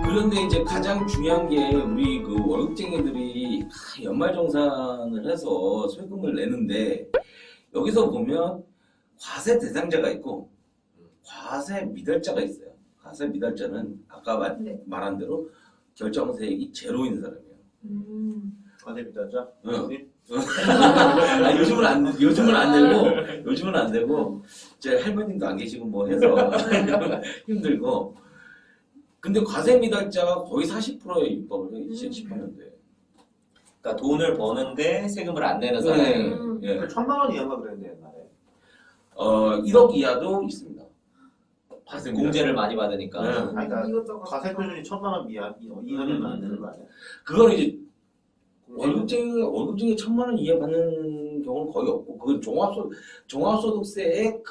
그런데 이제 가장 중요한 게 우리 그 월급쟁이들이 연말정산을 해서 세금을 내는데 여기서 보면 과세 대상자가 있고 과세 미달자가 있어요. 과세 미달자는 아까 말한 대로 결정세액이 제로인 사람이에요. 과세 미달자? 응. 요즘은 안 되고 제 할머님도 안 계시고 뭐 해서 힘들고. 근데 과세 미달자가 거의 40%에 육박을 해요. 2018년도에. 그러니까 돈을 버는데 세금을 안 내는 사람이. 예. 1,000만 원 이하인가 그랬는데 옛날에. 1억 이하도 있습니다. 과세 공제를 많이 받으니까. 네. 아니, 그러니까 이것저것 과세 표준이 1,000만 원 이하면 안 되는 거 아니야? 그거는 이제 월급쟁이 1,000만 원 이하 받는 경우는 거의 없고, 그건 종합소득세에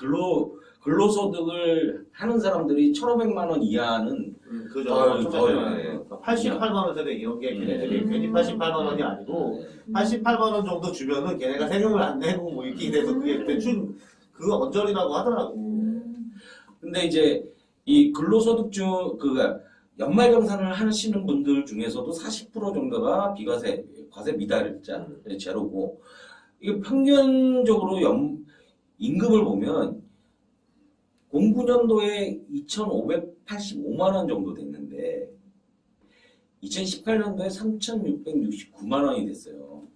근로소득을 하는 사람들이 1,500만 원 이하는 그죠. 더 88만 원 세대 이런 게 걔네들이 괜히 88만 원이 아니고 88만 원 정도 주면은 걔네가 세금을 안 내고 뭐 이렇게 돼서 그게 대충 그거 언저리라고 하더라고. 근데 이제 이 근로소득 중 연말정산을 하시는 분들 중에서도 40% 정도가 비과세, 과세 미달자 제로고, 이게 평균적으로 임금을 보면 09년도에 2,585만 원 정도 됐는데 2018년도에 3,669만 원이 됐어요.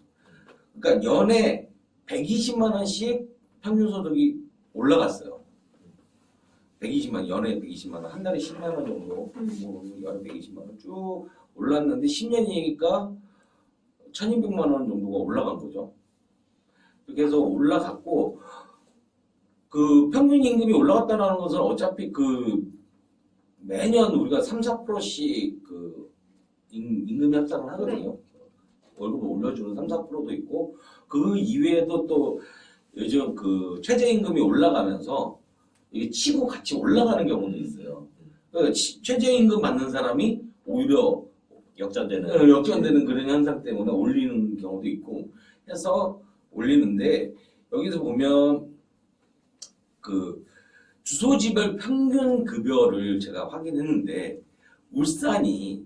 그러니까 연에 120만 원씩 평균 소득이 올라갔어요. 120만, 연에 120만 원, 한 달에 10만 원 정도, 뭐 연에 120만 원 쭉 올랐는데 10년이니까 1,200만 원 정도가 올라간 거죠. 그렇게 해서 올라갔고, 그 평균 임금이 올라갔다는 것은 어차피 매년 우리가 3, 4%씩 임금 협상을 하거든요. 월급을 올려주는 3, 4%도 있고, 그 이외에도 또 요즘 최저임금이 올라가면서 이게 치고 같이 올라가는 경우도 있어요. 그러니까 최저임금 받는 사람이 오히려 역전되는 그런 현상 때문에 올리는 경우도 있고 해서 올리는데, 여기서 보면 주소지별 평균 급여를 제가 확인했는데 울산이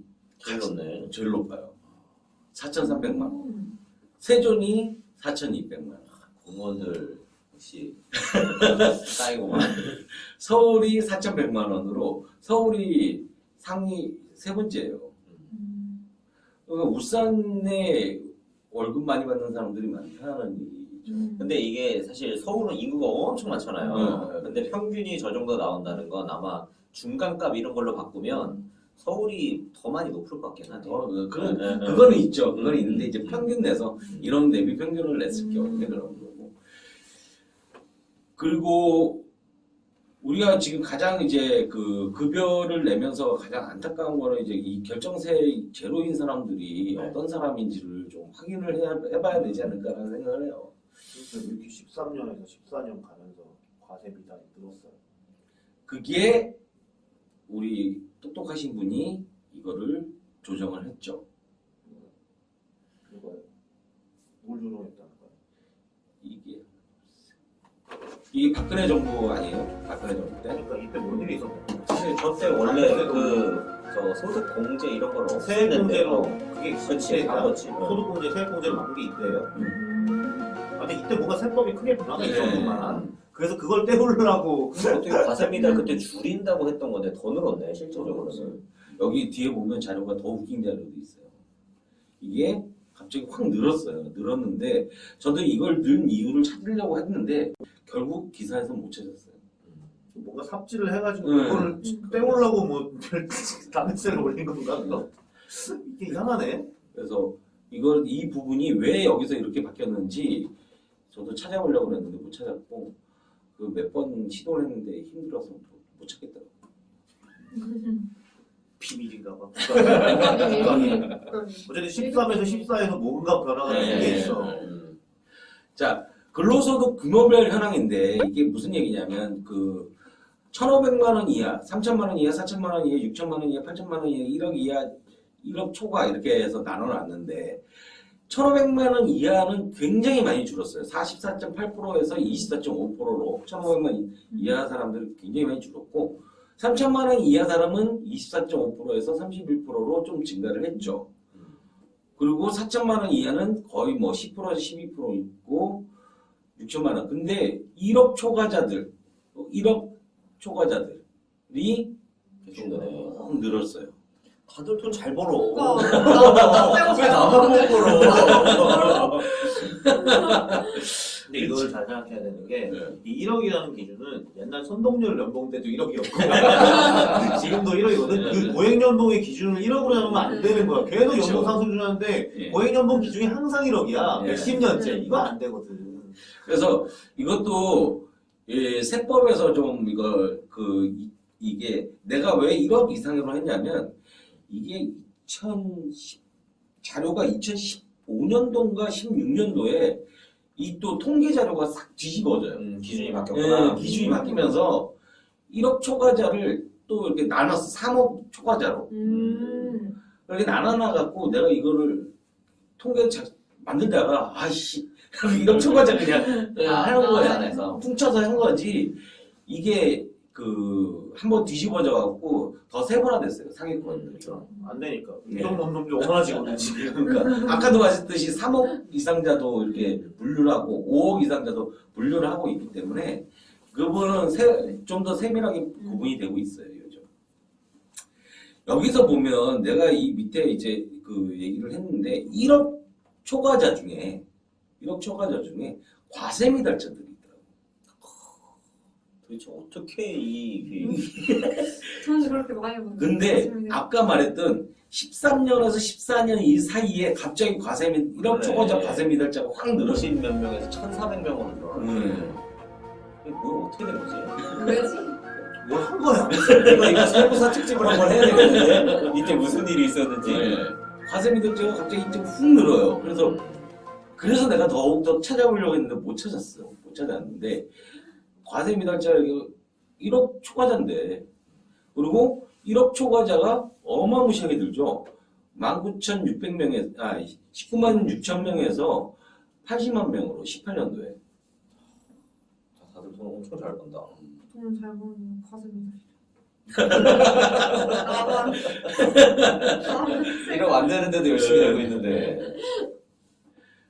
제일 높아요. 4,300만 원. 세종이 4,200만 원. 공무원들 역시 쌓이고만. 서울이 4,100만 원으로 서울이 상위 세 번째예요. 그러니까 울산에 월급 많이 받는 사람들이 많다는 얘기죠. 근데 이게 사실 서울은 인구가 엄청 많잖아요. 근데 평균이 저 정도 나온다는 건 아마 중간값 이런 걸로 바꾸면 서울이 더 많이 높을 것 같긴 하네요. 그거는 있죠. 그건 있는데 이제 평균 내서 이런 대비 평균을 냈을 경우에 그런 거고. 그리고 우리가 지금 가장 이제 급여를 내면서 가장 안타까운 거는 이제 이 결정세 제로인 사람들이 어떤 사람인지를 좀 확인을 해봐야 되지 않을까라는 생각을 해요. 이렇게 13년에서 14년 가면서 과세 미달이 늘었어요. 그게 우리 똑똑하신 분이 이거를 조정을 했죠. 뭘 조정했다는 거예요? 이게 박근혜 정부 아니에요? 박근혜 정부 때? 그러니까 이때 뭔 일이 있었나요? 사실 저때 원래 저 소득 공제 이런 걸 세액 공제로 없앴는데도 그게 그치 한 거지. 소득 공제, 세액 공제로 만든 게 이때예요. 근데 이때 뭔가 세법이 크게 변화가 있었구만. 그래서 그걸 떼우려고. 어떻게 과세 미달 그때 줄인다고 했던 건데 더 늘었네 실질적으로는. 여기 뒤에 보면 자료가 더 웃긴 자료도 있어요. 이게 갑자기 확 늘었는데 저도 이걸 는 이유를 찾으려고 했는데 결국 기사에서 못 찾았어요. 뭔가 삽질을 해가지고 그거를 떼우려고 뭐 담배세를 올린 건가 그거? 이게 이상하네. 그래서 이 부분이 왜 여기서 이렇게 바뀌었는지 저도 찾아보려고 그랬는데 못 찾았고, 몇 번 시도를 했는데 힘들어서 못 찾겠더라고요. 비밀인가 봐. 어쨌든 13에서 14에서 뭔가 변화가 크게 있어. 자, 근로소득 규모별 현황인데 이게 무슨 얘기냐면 1,500만 원 이하, 3,000만 원 이하, 4,000만 원 이하, 6,000만 원 이하, 8,000만 원 이하, 1억 이하, 1억 초과 이렇게 해서 나눠놨는데 1,500만 원 이하는 굉장히 많이 줄었어요. 44.8%에서 24.5%로 1,500만 이하 사람들 굉장히 많이 줄었고 3,000만 원 이하 사람은 24.5%에서 31%로 좀 증가를 했죠. 그리고 4천만 원 이하는 거의 뭐 10%에서 12% 있고 6천만 원. 근데 1억 초과자들이 계속 느네. 쭉 늘었어요. 다들 돈 잘 벌어. 그러니까. 왜 나만 못 벌어? 근데 이걸 잘 생각해야 되는 게 이 1억이라는 기준은 옛날 선동열 연봉 때도 1억이었고 지금도 1억이거든. 그 고액 연봉의 기준을 1억으로 잡으면 안 되는 거야. 계속 그쵸. 연봉 상승 중하는데 예. 고액 연봉 기준이 항상 1억이야. 예. 몇십 년째. 이거 안 되거든. 그래서 이것도 세법에서 좀 이게 내가 왜 1억 이상으로 했냐면 이게 자료가 2015년도인가 16년도에 이 또 통계 자료가 싹 뒤집어져요. 기준이 바뀌었구나. 기준이 바뀌면서 1억 초과자를 또 이렇게 나눴어. 3억 초과자로. 이렇게 나눠놔갖고 내가 이거를 통계를 만들다가 아이씨 1억 초과자 그냥 하는 거야. 안에서. 퉁쳐서 한 거지. 이게 한번 뒤집어져갖고 더 세분화됐어요. 상위권들이. 그렇죠. 안 되니까. 네. 이런 놈들이 어머나지거든 지금. 그러니까 아까도 말했듯이 3억 이상자도 이렇게 분류를 하고 5억 이상자도 분류를 하고 있기 때문에 그거는 좀 더 세밀하게 구분이 되고 있어요. 요즘. 여기서 보면 내가 이 밑에 이제 그 얘기를 했는데 1억 초과자 중에 과세미달자들이 있더라고요. 도대체 어떻게 이 돈을 그렇게 많이 버는 근데 아까 말했던 13년에서 14년 이 사이에 갑자기 1억 그래. 초과자 과세미달자가 확 늘었어. 50몇 명에서 1,400명으로 늘어났어. 이게 뭘 어떻게 된 거지? 왜지? 뭘 한 거야? 이거 세무사 특집을 한번 해야 되겠는데 이때 무슨 일이 있었는지. 과세미달자가 갑자기 이쪽 훅 늘어요. 그래서 내가 더욱더 찾아보려고 했는데 못 찾았어. 못 찾았는데 과세미달자 1억 초과자인데 그리고 1억 초과자가 어마무시하게 들죠. 19,600명에 19만 6천 명에서 80만 명으로 18년도에. 다들 돈 엄청 잘 번다. 돈을 잘 버는 과세미달. 1억 안 되는데도 열심히 내고 있는데.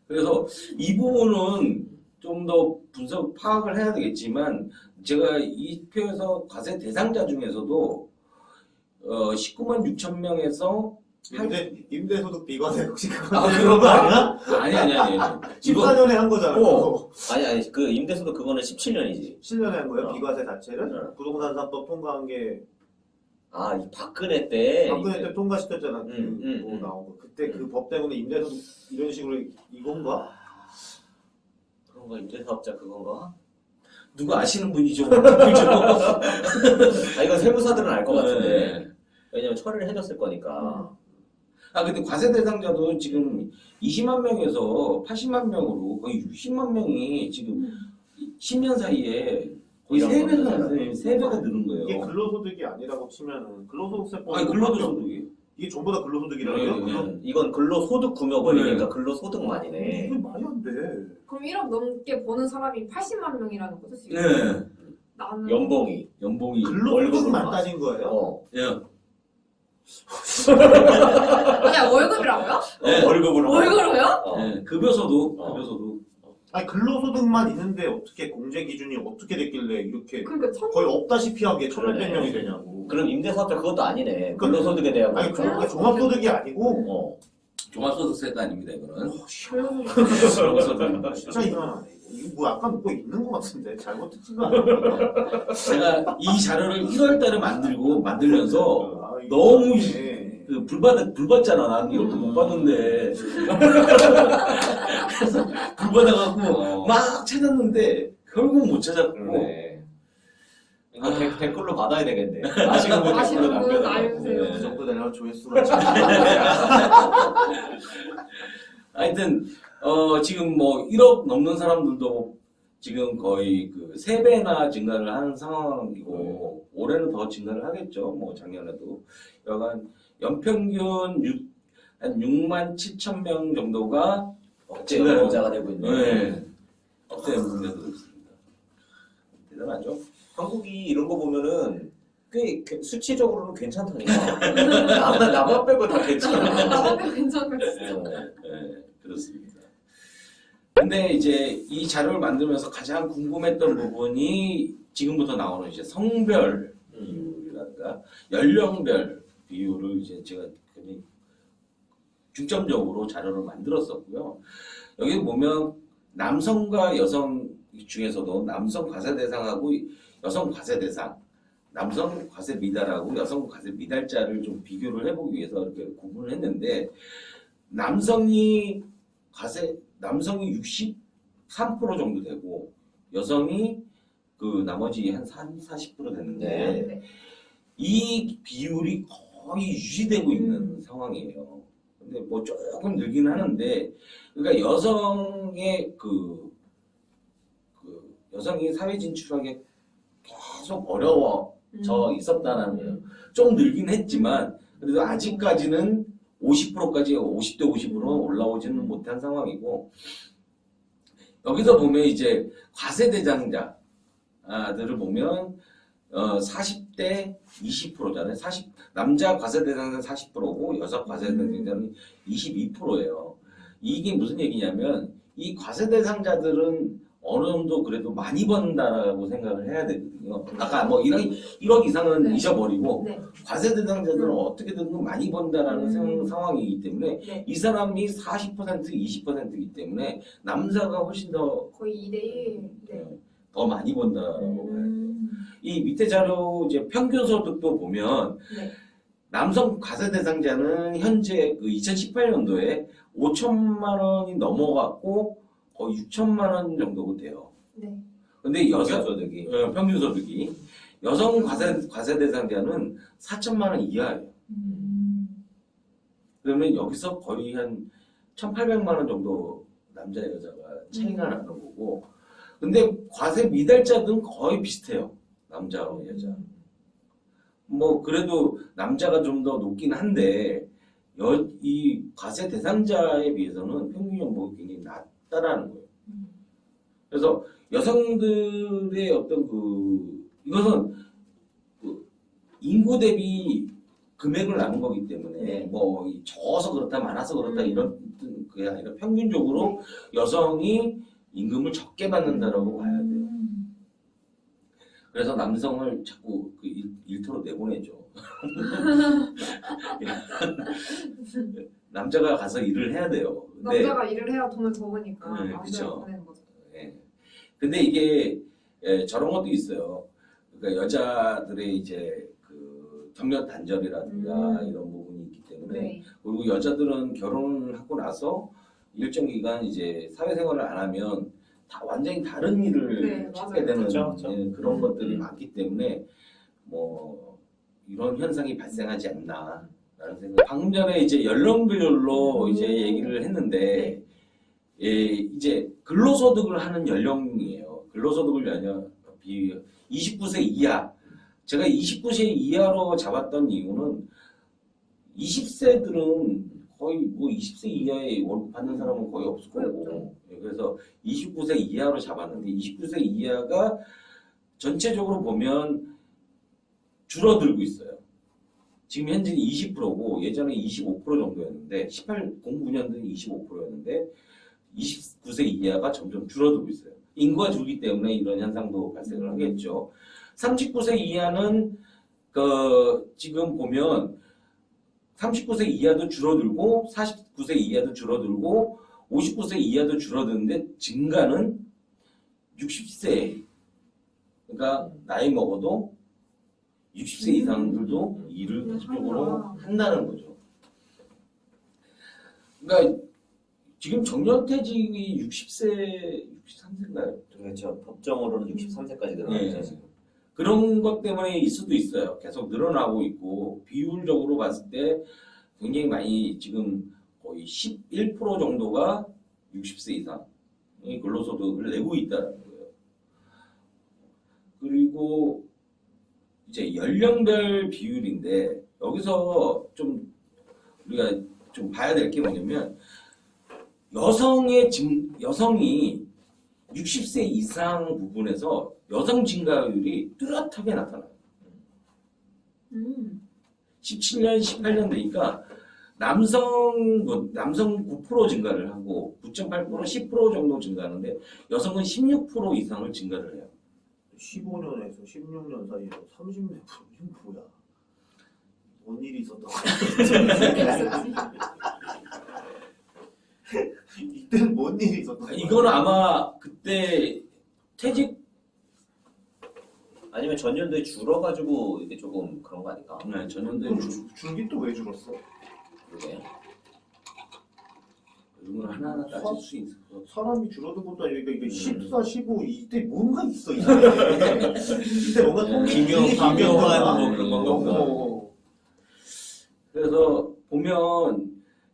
그래서 이 부분은 좀 더 분석 파악을 해야 되겠지만 제가 이 표에서 과세 대상자 중에서도 19만 6천 명에서 임대소득 비과세 혹시 그거 아, 그런 거 아니야? 아니 14년에 한 거잖아. 그거. 아니 그 임대소득 그거는 17년이지. 7년에 한 거예요? 어. 비과세 자체를? 어. 부동산 3법 통과한 게 아, 이 박근혜 때. 박근혜 때 통과시켰잖아. 뭐 음. 나오고 그때 그 법 때문에 임대소득 이런 식으로 이건가? 그런가 임대사업자 그건가? 누가 아시는 분이 좀 아 이건 세무사들은 알 것 같은데. 네. 왜냐면 처리를 해줬을 거니까. 근데 과세 대상자도 지금 20만 명에서 80만 명으로 거의 60만 명이 지금 10년 사이에 거의 이런 3배가 늘은 거예요. 이게 근로소득이 아니라고 치면은 근로소득세법 아니 근로소득이. 이게 전부 다 근로소득이라고요? 네. 이건 근로소득 구며버리니까 근로소득만이네. 이게 말이 안 돼. 그럼 1억 넘게 버는 사람이 80만 명이라는 거죠 지금? 네. 나는 연봉이. 연봉이 근로소득만 따진 거예요? 어. 예. 아니야 월급이라고요? 네. 월급으로. 월급으로요? 어. 네. 급여소득. 아니 근로소득만 있는데 어떻게 공제 기준이 어떻게 됐길래 이렇게 그러니까 거의 없다시피 한 게 1,800 그러네. 명이 되냐고. 그럼 임대사업자 그것도 아니네. 근로소득에 대한 아니 거니까. 그게 종합소득이 아니고 어. 종합소득세가 아닙니다 이거는. 그래서 종합소득. 진짜 이상하네. 이거 뭐 약간 뭐 있는 것 같은데 잘못 듣진 거 아니야? 제가 이 자료를 1월달에 만들면서 아, 이거 너무 이상하네. 불받잖아. 난 이렇게 못 받는데. 그래서 불받아갖고 막 찾았는데 결국 못 찾았고. 그러네. 이거 댓글로 받아야 되겠네. 아시는 분 댓글로 아시는 분 남겨달라고. 알려주세요. 네. 그 정도 되려면 조회수가 하여튼 지금 뭐 1억 넘는 사람들도 지금 거의 그 3배나 증가를 하는 상황이고 올해는 더 증가를 하겠죠. 뭐 작년에도 여간 연평균 한 6만 7천 명 정도가 억제 노동자가 되고 있는. 네. 억제 노동자도 있습니다. 대단하죠? 한국이 이런 거 보면은 꽤 수치적으로는 괜찮다니까. 나만 빼고 다 괜찮아. 나만 괜찮을 수 있어. 네, 그렇습니다. 근데 이제 이 자료를 만들면서 가장 궁금했던 부분이 지금부터 나오는 이제 성별 비율이라든가 연령별 비율을 이제 제가 굉장히 중점적으로 자료를 만들었었고요. 여기 보면 남성과 여성 중에서도 남성 과세 대상하고 여성 과세 대상, 남성 과세 미달하고 여성 과세 미달자를 좀 비교를 해보기 위해서 이렇게 구분을 했는데 남성이 63% 정도 되고 여성이 그 나머지 한 40% 되는데 네. 이 비율이 거의 유지되고 있는 상황이에요. 근데 뭐 조금 늘긴 하는데 그러니까 여성의 여성이 사회 진출하기 계속 어려워져 있었다는 거예요. 좀 늘긴 했지만 그래도 아직까지는 50%까지 50대 50으로 올라오지는 못한 상황이고 여기서 보면 이제 과세 대상자들을 보면 40대 20%잖아요. 남자 과세 대상자는 40%고 여성 과세 대상자는 22%예요. 이게 무슨 얘기냐면 이 과세 대상자들은 어느 정도 그래도 많이 번다라고 생각을 해야 되거든요. 아까 뭐 1억 이상은 네. 잊어버리고 네. 과세 대상자들은 어떻게든 많이 번다라는 상황이기 때문에 네. 이 사람이 40% 20%이기 때문에 남자가 훨씬 더 거의 2대1. 네. 더 많이 번다고 봐야 돼요. 이 밑에 자료 이제 평균 소득도 보면 네. 남성 과세 대상자는 현재 그 2018년도에 5천만 원이 넘어갔고 거의 6천만 원 정도가 돼요. 네. 근데 평균 소득이 여성 과세 대상자는 4천만 원 이하예요. 그러면 여기서 거의 한 1,800만 원 정도 남자 여자가 차이가 나는 거고 근데 과세 미달자들은 거의 비슷해요. 남자와 여자. 뭐 그래도 남자가 좀 더 높긴 한데 이 과세 대상자에 비해서는 평균 연봉이 굉장히 낮다라는 거예요. 그래서 여성들의 어떤 이것은 인구 대비 금액을 나눈 거기 때문에 네. 뭐 적어서 그렇다 많아서 그렇다 이런 그게 아니라 평균적으로 여성이 임금을 적게 받는다라고 봐야 돼요. 그래서 남성을 자꾸 일터로 내보내죠. 남자가 가서 일을 해야 돼요. 근데 남자가 일을 해야 돈을 더 버니까 네, 남자가 그쵸. 보내는 거죠. 예. 근데 이게 저런 것도 있어요. 그러니까 여자들의 이제 그 경력 단절이라든가 이런 부분이 있기 때문에 네. 그리고 여자들은 결혼을 하고 나서 일정 기간 이제 사회생활을 안 하면 다 완전히 다른 일을 네, 찾게 맞아요. 되는 그렇죠. 예, 그런 것들이 많기 때문에 뭐 이런 현상이 발생하지 않나라는 생각. 방금 전에 이제 연령별로 이제 얘기를 했는데 예, 이제 근로소득을 하는 연령이에요. 근로소득을 비유 29세 이하. 제가 29세 이하로 잡았던 이유는 20세들은 거의 뭐 20세 이하의 월급 받는 사람은 거의 없을 거고 예, 그래서 29세 이하로 잡았는데 29세 이하가 전체적으로 보면 줄어들고 있어요. 지금 현재 20%고 예전에 25% 정도였는데 09년도에 25%였는데 29세 이하가 점점 줄어들고 있어요. 인구가 줄기 때문에 이런 현상도 발생을 하겠죠. 39세 이하는 지금 보면 39세 이하도 줄어들고 49세 이하도 줄어들고 59세 이하도 줄어드는데 증가는 60세 그러니까 나이 먹어도 60세 이상들도 일을 계속적으로 한다는 거죠. 그러니까 지금 정년퇴직이 60세, 63세인가요? 그렇죠. 법정으로는 63세까지 늘어났죠. 네. 지금. 그런 것 때문일 수도 있어요. 계속 늘어나고 있고 비율적으로 봤을 때 굉장히 많이 지금 거의 11% 정도가 60세 이상의 근로소득을 내고 있다는 거예요. 그리고 이제 연령별 비율인데 여기서 좀 우리가 좀 봐야 될 게 뭐냐면 여성이 60세 이상 부분에서 여성 증가율이 뚜렷하게 나타나요. 17년, 18년 되니까 남성 9% 증가를 하고 9.8%, 10% 정도 증가하는데 여성은 16% 이상을 증가를 해요. 15년에서 16년 사이에 30몇 프로 이건 뭐야? 뭔 일이 있었던 거야? 이때는 뭔 일이 있었던 거야? 이건 아마 그때 퇴직 아니면 전년도에 줄어가지고 이게 조금 그런 거 아닐까? 전년도에 줄긴 또 왜 줄었어? 그러게. 이런 걸 하나하나 따질 수 있어. 사람이 줄어든 것도 아니고 이게 14, 15 이때 뭔가 있어 이상하게. 이때 뭔가 기묘한 뭐 그런 건가 보다. 그래서 보면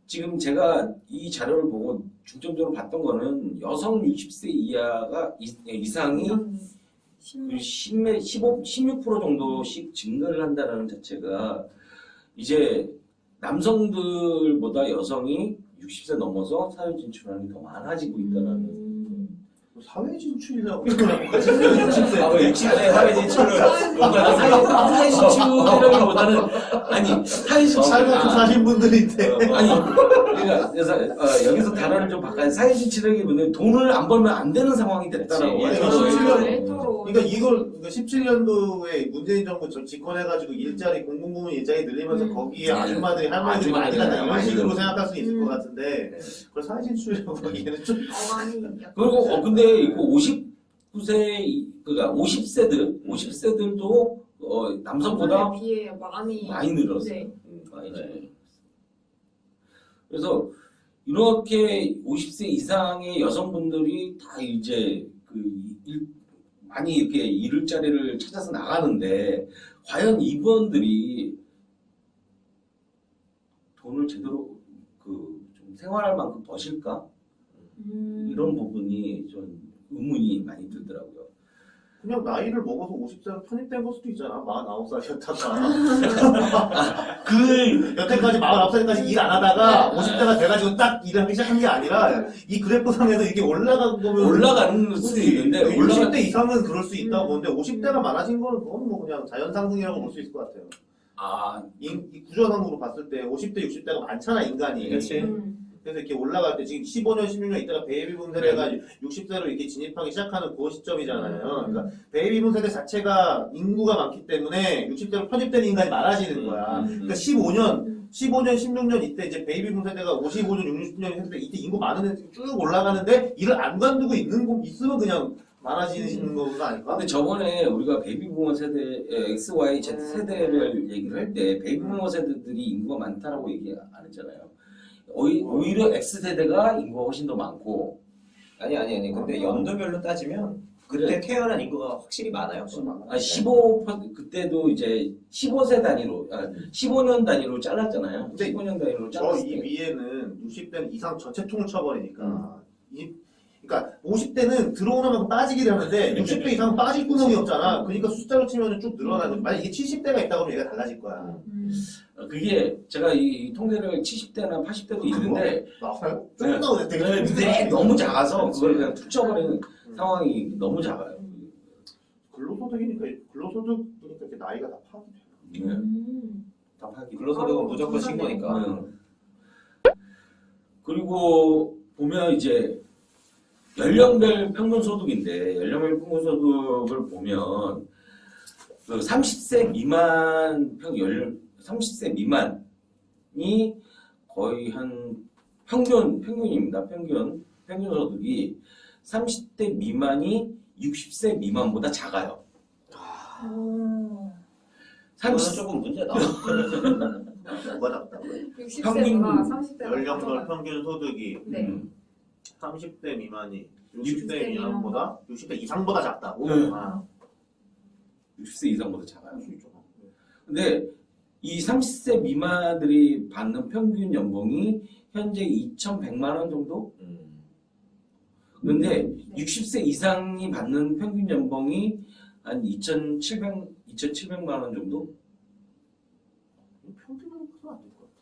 지금 제가 이 자료를 보고 중점적으로 봤던 거는 여성 60세 이상이 16% 정도씩 증가를 한다는 자체가 이제 남성들보다 여성이 60세 넘어서 사회 진출하는 게 더 많아지고 있다는. 사회 진출이라고 그러고 같이 사회 사회 진출을 사회 진출이라기보다는 아니 사회 진출 살고 사신 분들인데 아니 그러니까 그래서 여기서 단어를 좀 바꿔야 사회 진출이라기보다는 돈을 안 벌면 안 되는 상황이 됐다라고. 그치. 그러니까 이걸 17년도에 문재인 정부 집권해가지고 일자리 공공부문 일자리 늘리면서 거기에 아줌마들이 할머니들이 많이 간다 이런 식으로 생각할 수 있을 것 같은데 그걸 사회 진출이라고 하기에는 좀 그리고 근데 이거 59세 그러니까 50세들도 남성보다 비해 많이 늘었어요. 네. 많이 늘었어요. 그래서 이렇게 50세 이상의 여성분들이 다 이제 많이 이렇게 일을 자리를 찾아서 나가는데 과연 이분들이 돈을 제대로 좀 생활할 만큼 버실까? 이런 부분이 좀 의문이 많이 들더라고요. 그냥 나이를 먹어서 50세로 편입된 걸 수도 있잖아. 49살이었다가 여태까지 49살까지 일 안 하다가 50대가 돼가지고 딱 일을 하기 시작한 게 아니라 이 그래프상에서 이게 올라간 거면 올라가는 수도 있는데 60대 이상은 그럴 수 있다고 보는데 50대가 많아진 거는 그건 뭐 그냥 자연 상승이라고 볼 수 있을 것 같아요. 이 구조상으로 봤을 때 50대, 60대가 많잖아 인간이. 그치. 그래서 이렇게 올라갈 때 지금 15년, 16년 있다가 베이비붐 세대가 60세로 이렇게 진입하기 시작하는 그 시점이잖아요. 그러니까 베이비붐 세대 자체가 인구가 많기 때문에 60세로 편입되는 인간이 많아지는 거야. 그러니까 15년, 16년 이때 이제 베이비붐 세대가 55년, 60년 했을 때 이때 인구 많은 애들이 쭉 올라가는데 일을 안 관두고 있으면 그냥 많아지는 거가 아닐까? 근데 저번에 우리가 베이비부머 세대, X, Y, Z 세대를 얘기를 할 때 베이비부머 세대들이 인구가 많다라고 얘기 안 했잖아요. 오히려 X세대가 인구가 훨씬 더 많고. 아니. 근데 연도별로 따지면 그때 태어난 인구가 확실히 많아요. 15% 그때도 이제 15세 단위로, 15년 단위로 잘랐잖아요. 15년 단위로 잘랐을 이 때. 위에는 60대는 이상 전체 통을 쳐버리니까. 그러니까 50대는 들어오는 만큼 빠지긴 하는데 60대 이상은 빠질 구멍이 없잖아. 그러니까 숫자로 치면 쭉 늘어나는 거지. 만약 이게 70대가 있다 그러면 얘가 달라질 거야. 그게 제가 이 통계를 70대나 80대도 있는데 나와요? 좀 나오네. 되게 근데 너무 작아서 그걸 그냥 툭 쳐버리는 상황이 너무 작아요. 근로소득이니까 이렇게 나이가 다 파악이 돼. 다 파악이 근로소득은 무조건 신고니까. 그리고 보면 이제 연령별 평균 소득인데 연령별 평균 소득을 보면 30세 미만 30세 미만이 거의 한 평균입니다. 평균 소득이 30대 미만이 60세 미만보다 작아요. 그거는 조금 문제다. 뭐가 작다? 60세보다 30대가 연령별 평균 소득이 네. 30대 미만이 60대 60대 미만보다 60대 이상보다 작다고? 네. 60세 이상보다 작아요. 근데 이 30세 미만들이 받는 평균 연봉이 현재 2,100만 원 정도? 근데 60세 이상이 받는 평균 연봉이 한 2,700만 원 정도? 평균으로 커서 안 될 것 같아.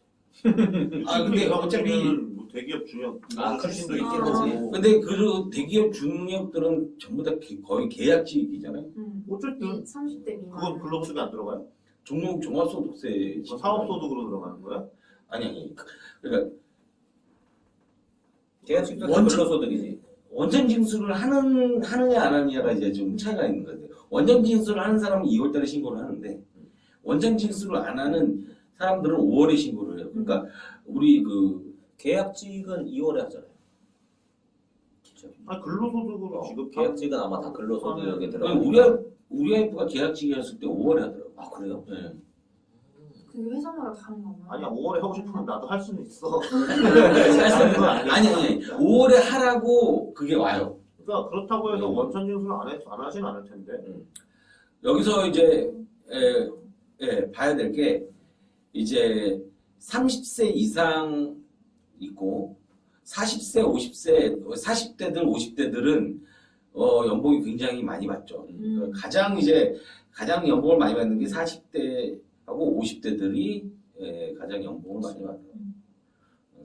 근데 어차피 뭐 대기업 중역 출신도 있긴 있긴 하지. 하고. 근데 그 대기업 중역들은 전부 다 거의 계약직이잖아요. 어쨌든 30대 미만. 그건 근로소득이 안 들어가요? 종합소득세 그건 사업소득으로 들어가는 거야? 아니 그러니까 계약직도 원칙- 근로소득이지. 원전 징수를 하느냐 안 하느냐가 이제 좀 차이가 있는 것 같아요. 원전 징수를 하는 사람은 2월달에 신고를 하는데 원전 징수를 안 하는 사람들은 5월에 신고를 해요. 그러니까 우리 그 계약직은 2월에 하잖아요. 그쵸? 아니 근로소득으로 지급 계약직은 아마 다 근로소득에 들어가. 우리 와이프가 계약직이었을 때 5월에 하더라고. 아 그래요? 네. 그게 회사마다 다른가 봐요. 아니야 5월에 하고 싶으면 나도 할 수는 있어. 아니 5월에 하라고 그게 와요. 그러니까 그렇다고 해서 원천 징수를 안 하진 않을 텐데. 여기서 이제 봐야 될 게 이제 30세 이상 있고 40세, 50세, 40대들, 50대들은 연봉이 굉장히 많이 받죠. 가장 연봉을 많이 받는 게 40대하고 50대들이 가장 연봉을 많이 받아요.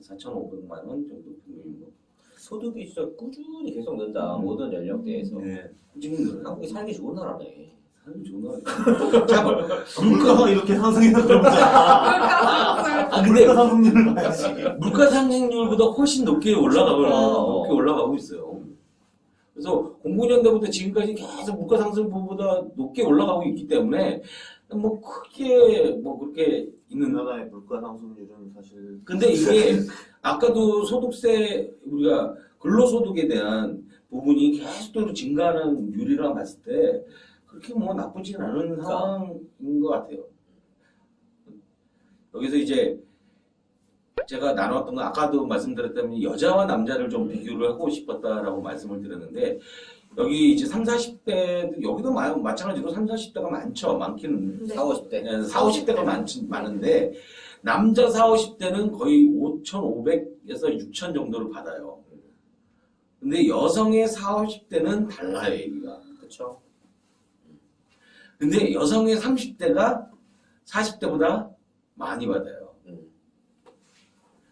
4,500만 원 정도 평균으로. 소득이 진짜 꾸준히 계속 는다. 모든 연령대에서. 네. 지금 한국이 살기 좋은 나라네. 사람이 좋은 거 자, 물가가 이렇게 상승해서 그러자. 근데 물가 상승률을 봐야지. 물가 상승률보다 훨씬 높게 올라가고 높게 올라가고 있어요. 그래서 09년도부터 지금까지 계속 물가 상승폭보다 높게 올라가고 있기 때문에 뭐 크게 뭐 그렇게 있는. 우리나라의 물가 상승률은 사실 근데 이게 아까도 소득세 우리가 근로소득에 대한 부분이 계속적으로 증가하는 유리랑 봤을 때 그렇게 뭐 나쁘진 않은 상황인 것 같아요. 여기서 이제 제가 나눴던 건 아까도 말씀드렸다면 여자와 남자를 좀 비교를 하고 싶었다라고 말씀을 드렸는데 여기 이제 30, 40대 여기도 마찬가지로 30, 40대가 많죠. 많기는 네. 40, 50대. 40, 50대가 많은데 남자 40, 50대는 거의 5,500에서 6,000 정도를 받아요. 근데 여성의 40, 50대는 달라요, 얘기가. 그쵸? 근데 여성의 30대가 40대보다 많이 받아요.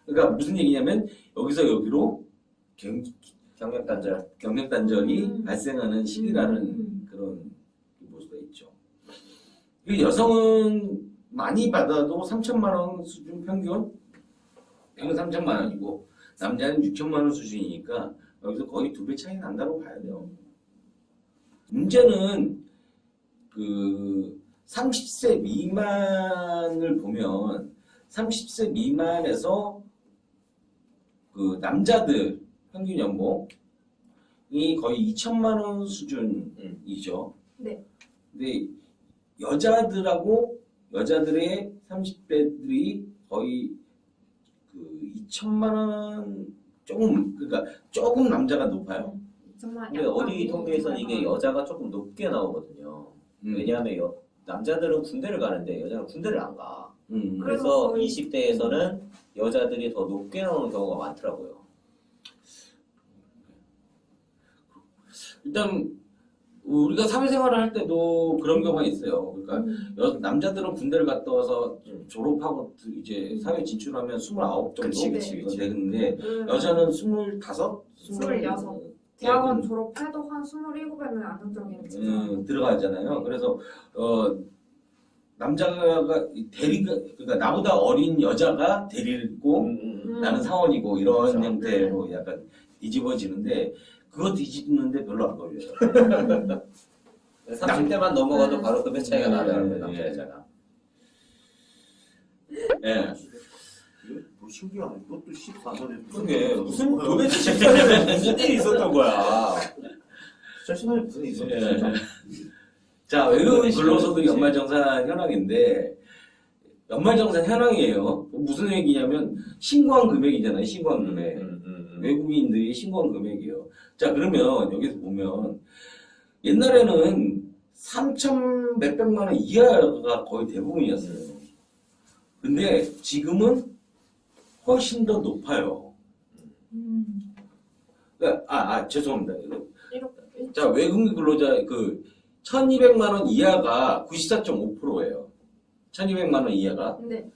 그러니까 무슨 얘기냐면 여기서 여기로 경력 단절. 경력 단절이 발생하는 시기라는 그런 모습가 있죠. 그 여성은 많이 받아도 3천만 원 수준 평균 3천만 원이고 남자는 6천만 원 수준이니까 여기서 거의 2배 차이 난다고 봐야 돼요. 문제는 그 30세 미만을 보면 30세 미만에서 그 남자들 평균 연봉이 거의 2천만 원 수준이죠. 네. 근데 여자들의 30대들이 거의 그 2천만 원 조금 남자가 높아요. 정말 근데 어디 통계에서는 이게 여자가 조금 높게 나오거든요. 왜냐하면 남자들은 군대를 가는데 여자는 군대를 안 가. 그래서 거의- 20대에서는 여자들이 더 높게 나오는 경우가 많더라고요. 일단 우리가 사회생활을 할 때도 그런 경우가 있어요. 그러니까 남자들은 군대를 갔다 와서 졸업하고 이제 사회 진출하면 29 정도 그치. 되는데 여자는 25, 26. 대학원 졸업해도 한 27에는 안정적인 들어가잖아요. 그래서 남자가 그러니까 나보다 어린 여자가 데리고 나는 사원이고 이런 그렇죠. 형태로 약간 뒤집어지는데 그거 뒤집는데 별로 안 걸려요. 30대만 넘어가도 바로 급여 차이가 나더라고요. 네. 남자 여자가. 예. 뭐 신기하네. 이것도 14년에 그게 무슨 도대체 14년에 무슨 일이 있었던 거야. 진짜 신혼에 무슨 일이 있었지? 예. 진짜? 자, 외국인 근로소득 연말정산 현황인데 연말정산 현황이에요. 무슨 얘기냐면 신고한 금액이잖아요. 신고한 금액. 외국인들이 신고한 금액이에요. 자, 그러면 여기서 보면 옛날에는 3천 몇백만 원 이하가 거의 대부분이었어요. 근데 지금은 훨씬 더 높아요. 그러니까, 죄송합니다. 자, 외국인 근로자 1,200만 원 이하가 94.5%예요. 1,200만 원 이하가. 네.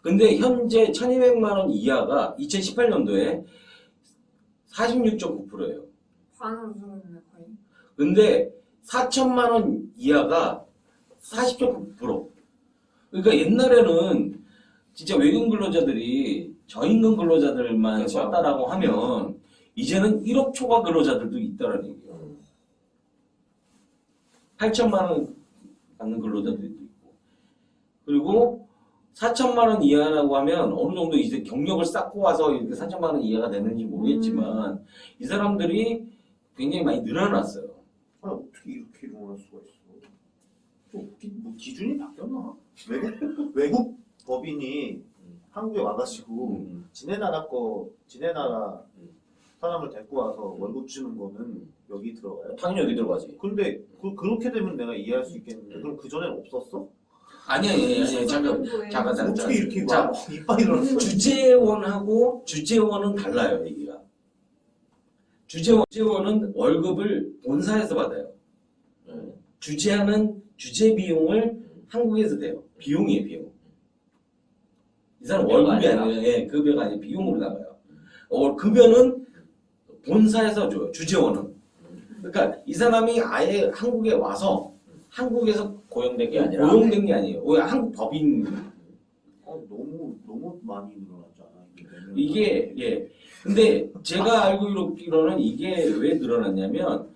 근데 현재 1200만 원 이하가 2018년도에 46.9%예요. 반으로 줄었네 거의. 근데 4천만 원 이하가 40.9%. 그러니까 옛날에는 진짜 외국인 근로자들이 저임금 근로자들만 그렇죠. 썼다라고 하면 이제는 1억 초과 근로자들도 있다라는 얘기예요. 8천만 원 받는 근로자들도 있고. 그리고 4천만 원 이하라고 하면 어느 정도 이제 경력을 쌓고 와서 이렇게 4천만 원 이하가 되는지 모르겠지만 이 사람들이 굉장히 많이 늘어났어요. 아, 어떻게 이렇게 일어날 수가 있어? 뭐 기준이 바뀌었나? 외국 법인이 한국에 와가지고 지네 나라 사람을 데리고 와서 월급 주는 거는 여기 들어가요? 당연히 여기 들어가지. 근데 그렇게 되면 내가 이해할 수 있겠는데 그럼 그 전엔 없었어? 아니야, 잠깐. 어떻게 이렇게 자, 막 이빨이 늘었어? 주재원하고 주재원은 달라요, 얘기가. 주재원은 월급을 본사에서 받아요. 주재하는 주재 비용을 한국에서 대요. 비용이에요, 비용. 이 사람 급여가 월급이 아니라? 아니라, 예, 급여가 아니라 비용으로 나가요. 급여는 본사에서 줘요, 주재원은. 그러니까 이 사람이 아예 한국에 와서 한국에서 고용된 게 아니라 고용된 게 아니에요. 왜 한국 법인. 너무 많이 늘어났잖아. 이게, 예. 근데 제가 알고 있기로는 이게 왜 늘어났냐면,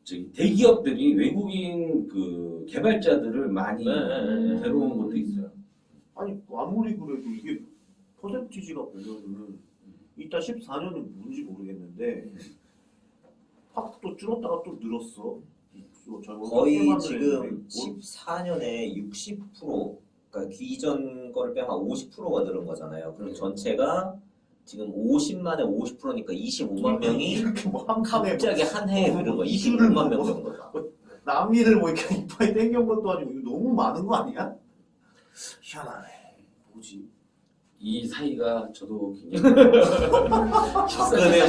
저기 대기업들이 외국인 그 개발자들을 많이 데려온 것도 있어요. 아니 아무리 그래도 이게 퍼센티지가 보면은 이따 14년은 뭔지 모르겠는데 확 또 줄었다가 또 늘었어. 거의 지금 14년에 60%, 그러니까 이전 거를 빼면 한 50%가 늘은 거잖아요. 그럼 전체가 지금 50만에 50%니까 25만 명이 이렇게 뭐한 칸에 갑자기 한 해에 늘은 거야. 이슈를 25만 명 뭐- 되는 거다. 남일을 뭐 이렇게 이빨이 땡겨온 것도 아니고 이거 너무 많은 거 아니야? 희한하네. 뭐지? 이 사이가 저도 굉장히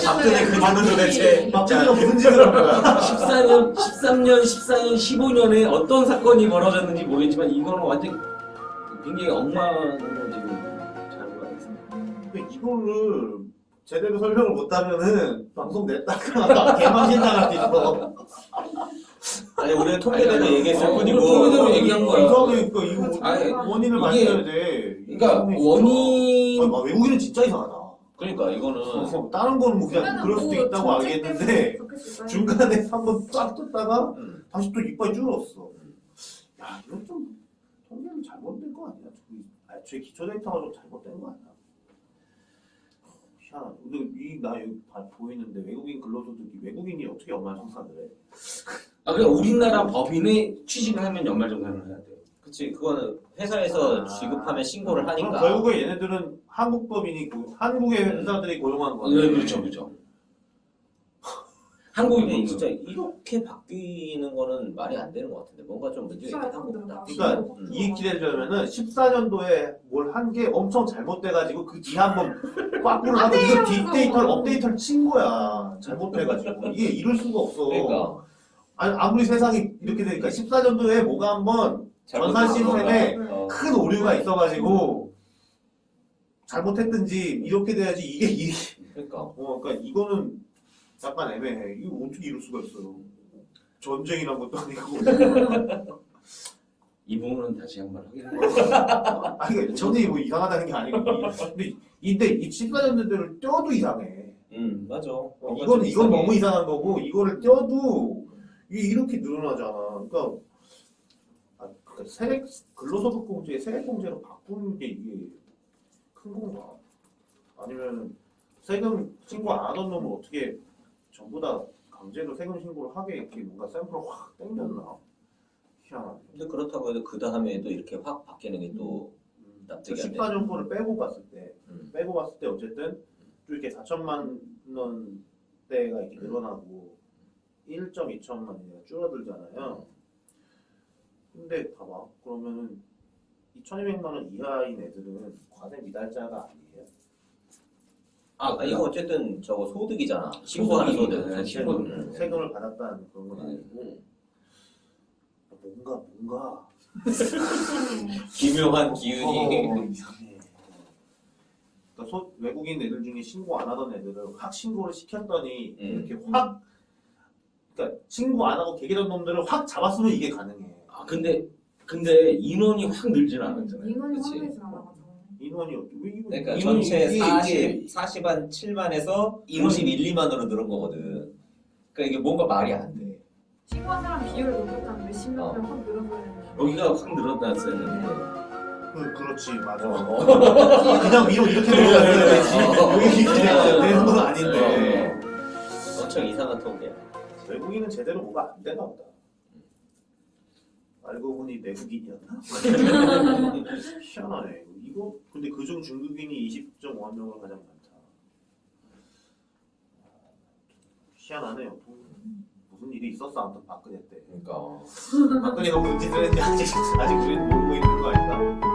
박근혜 그녀는 도대체 막내가 무슨 짓을 한 거야? 13년, 14년, 15년에 어떤 사건이 벌어졌는지 모르겠지만 이거는 완전 굉장히 엉망으로 지금 잘 가고 있습니다. 근데 이거를 제대로 설명을 못하면은 방송 냈다가 개망신당할 수 있어. 아니 우리는 통계대로 얘기했을 뿐이고 통계대로 얘기한 거야. 이상하니까 이거 아니, 원인을 이게- 맞춰야 돼. 그러니까 원인 외국인은 진짜 이상하다. 그러니까 이거는 다른 거는 뭐 그냥 그럴 수도 있다고 알겠는데 중간에 한번 쫙 떴다가 다시 또 이빨이 줄었어. 야 이건 좀 통계는 잘못된 거 아니야? 애초에 기초 데이터가 좀 잘못된 거 아니야? 희한하다. 근데 나 여기 보이는데 외국인 근로소득이 외국인이 어떻게 연말 정산을 해? 그러니까 우리나라 법인에 취직을 하면 연말정산을 해야 돼요. 그치 그거는 회사에서 지급하면 신고를 그럼 하니까 결국에 얘네들은 한국 법인이 한국의 회사들이 고용한 거네. 네, 그렇죠. 한국이 근데 그렇죠. 진짜 이렇게 바뀌는 거는 말이 안 되는 것 같은데 뭔가 좀 문제가 있긴 한 것 같다. 그러니까 이 기대되면은 14년도에 뭘 한 게 엄청 잘못돼가지고 그 뒤에 한번 꽉꾸를 하고 이거 뒷데이터를 업데이터를 친 거야. 잘못해가지고 이게 이럴 수가 없어. 그러니까 아니 아무리 세상이 이렇게 되니까 14년도에 뭐가 한번 전산 시스템에 큰 오류가 있어가지고 잘못했든지 이렇게 돼야지 이게 그러니까 그러니까 이거는 약간 애매해. 이거 어떻게 이럴 수가 있어요? 전쟁이란 것도 아니고. 이 부분은 다시 한번 확인해볼게요. 아니, 전쟁이 뭐 이상하다는 게 아니고. 근데 이 14년대를 떼어도 이상해. 맞아. 이건 너무 이상한 거고, 이거를 떼어도 이게 이렇게 늘어나잖아. 그러니까 근로소득공제, 세액공제로 바꾸는 게 이게 큰 건가? 아니면 세금 신고 안 하던 놈을 어떻게 전부 다 강제로 세금 신고를 하게 이렇게 뭔가 샘플을 확 땡겼나? 희한하네. 근데 그렇다고 해도 그 다음에도 이렇게 확 바뀌는 게 또 납득이 안 돼. 14년 거를 빼고 봤을 때 음. 어쨌든 또 이렇게 4천만 원대가 이렇게 늘어나고 1.2천만 원이 줄어들잖아요. 근데 봐봐. 그러면은 2,200만 원 이하인 애들은 과세 미달자가 아니에요. 이거 어쨌든 저거 소득이잖아. 신고하는 소득. 네, 신고. 세금을 받았다는 그런 건 아니고 뭔가 기묘한 기운이. 이상해. 그러니까 외국인 애들 중에 신고 안 하던 애들을 확 신고를 시켰더니 이렇게 음. 확 그러니까 신고 안 하고 개기던 놈들을 확 잡았으면 이게 가능해. 아 근데 인원이 확 늘진 않았잖아요. 인원이 그치. 확대지 않아가지고. 인원이 왜 이거 그러니까 이분이 전체 이게 40한 7만에서 이분이- 51, 2만으로 늘은 거거든. 그러니까 이게 뭔가 말이 안 돼. 신고한 사람 비율을 높였다면 몇십 명을 확 늘어버리는. 여기가 확 늘었다는 그렇지 맞아. 어. 그냥 위로 이렇게 내려가야지. 이렇게 되는 건 아닌데. 엄청 이상한 통계야. 외국인은 제대로 뭐가 안 되나 보다. 알고 보니 내국인이었나? 희한하네. 이거 근데 그중 중국인이 20.5만 명으로 가장 많다. 희한하네요. 무슨 일이 있었어 아무튼 박근혜 때. 그러니까 박근혜가 무슨 짓을 했는지 아직 우리는 모르고 있는 거 아닌가?